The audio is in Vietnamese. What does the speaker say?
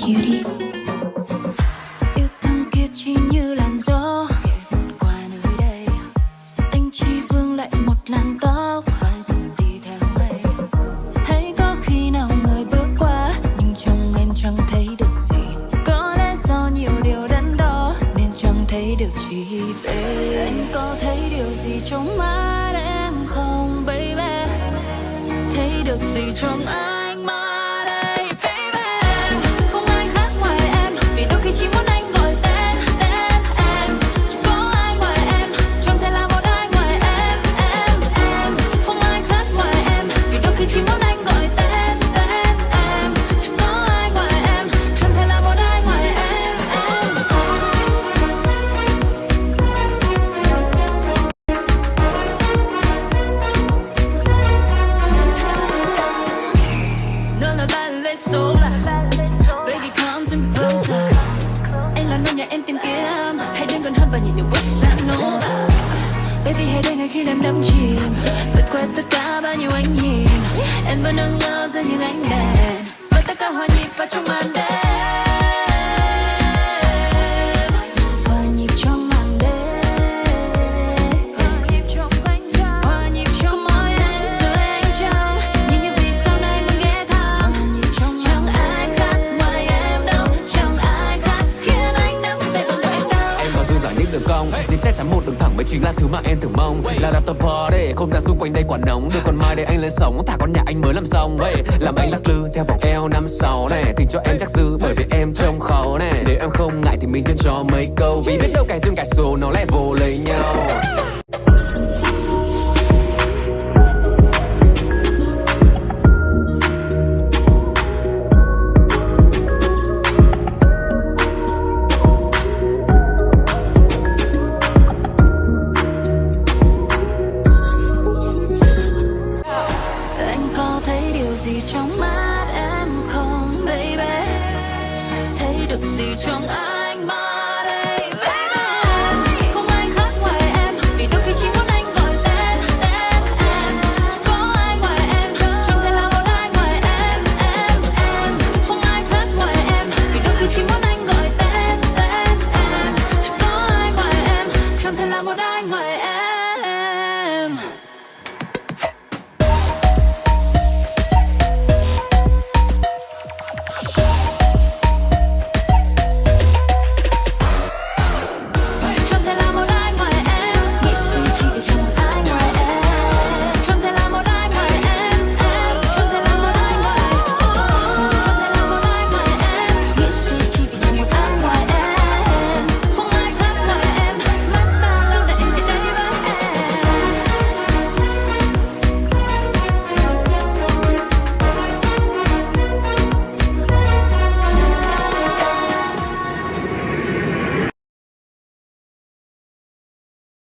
you đi. Yêu thương kia chỉ như làn gió khẽ vụt qua nơi đây. Anh chỉ vương lại một làn tóc và dần đi theo mây. Hay có khi nào người bước qua nhưng trong em chẳng thấy được gì. Có lẽ do nhiều điều đắn đo nên chẳng thấy được chi về. Anh có thấy điều gì trong mắt em không baby? Thấy được gì trong anh mà đây baby? Em không ai khác ngoài em, vì đôi khi chỉ muốn anh gọi tên em. Chỉ có ai ngoài em, chẳng thể là một ai ngoài em. Em không ai khác ngoài em, vì đôi khi chỉ muốn anh gọi tên em. Chỉ có ai ngoài em, chẳng thể là một ai ngoài em. Nó là ballet sola, baby come to me closer. Anh là nốt nhà em tìm kiếm, hãy đến gần hơn và nhìn những bossa nova. Baby hãy đây ngay khi em đắm chìm, vượt qua tất cả bao nhiêu ánh nhìn. Em vẫn ngỡ ngỡ giữa những ánh đèn và tất cả hòa nhịp vào trong màn đêm. Hòa nhịp trong màn đêm, hòa nhịp trong môi em rồi anh trao. Nhìn như vì sau này luôn ghé thăm. Chẳng ai khác ngoài em đâu, chẳng ai khác khiến anh đắm say bằng đợi em đâu. Em có dư dả những đường cong, nhưng chắc chắn một đường thẳng mới chính là thứ mà em thường mong. Là đạp tập party, không gian xung quanh đây quả nóng. Đưa con mai để anh lên sóng, thả con nhà anh mới làm xong. Làm anh lắc lư theo vòng eo 5-6 này. Tình cho em chắc dư bởi vì em trông khó này. Nếu em không ngại thì mình chơi cho mấy câu, vì biết đâu cái dương cái số nó level lấy nhau. Anh có thấy điều gì trong mắt em không baby? Thấy được gì trong anh?